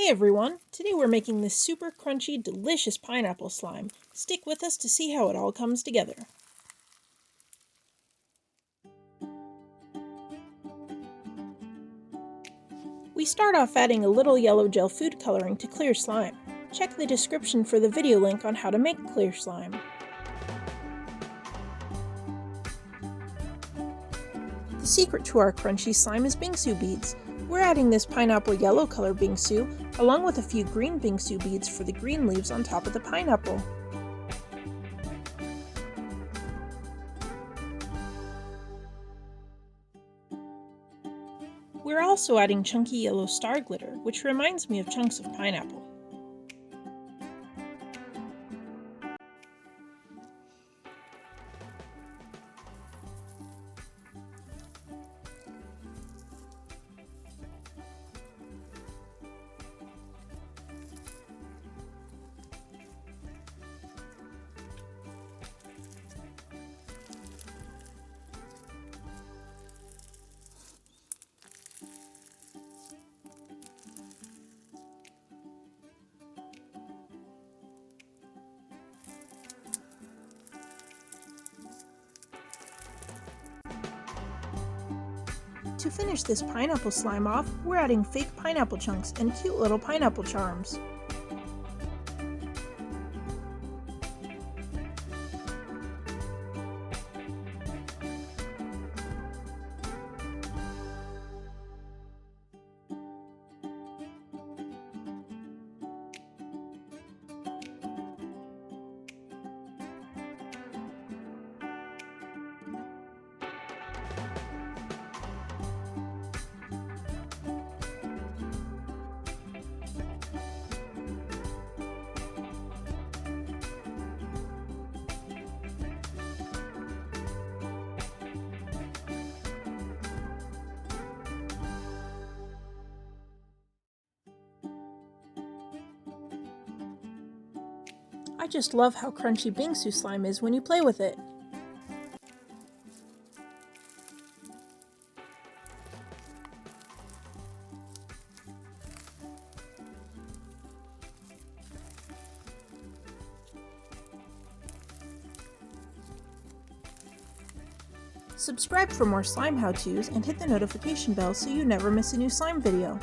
Hey everyone! Today we're making this super crunchy, delicious pineapple slime. Stick with us to see how it all comes together. We start off adding a little yellow gel food coloring to clear slime. Check the description for the video link on how to make clear slime. The secret to our crunchy slime is bingsu beads. We're adding this pineapple yellow color bingsu, along with a few green bingsu beads for the green leaves on top of the pineapple. We're also adding chunky yellow star glitter, which reminds me of chunks of pineapple. To finish this pineapple slime off, we're adding fake pineapple chunks and cute little pineapple charms. I just love how crunchy bingsu slime is when you play with it. Subscribe for more slime how-tos and hit the notification bell so you never miss a new slime video.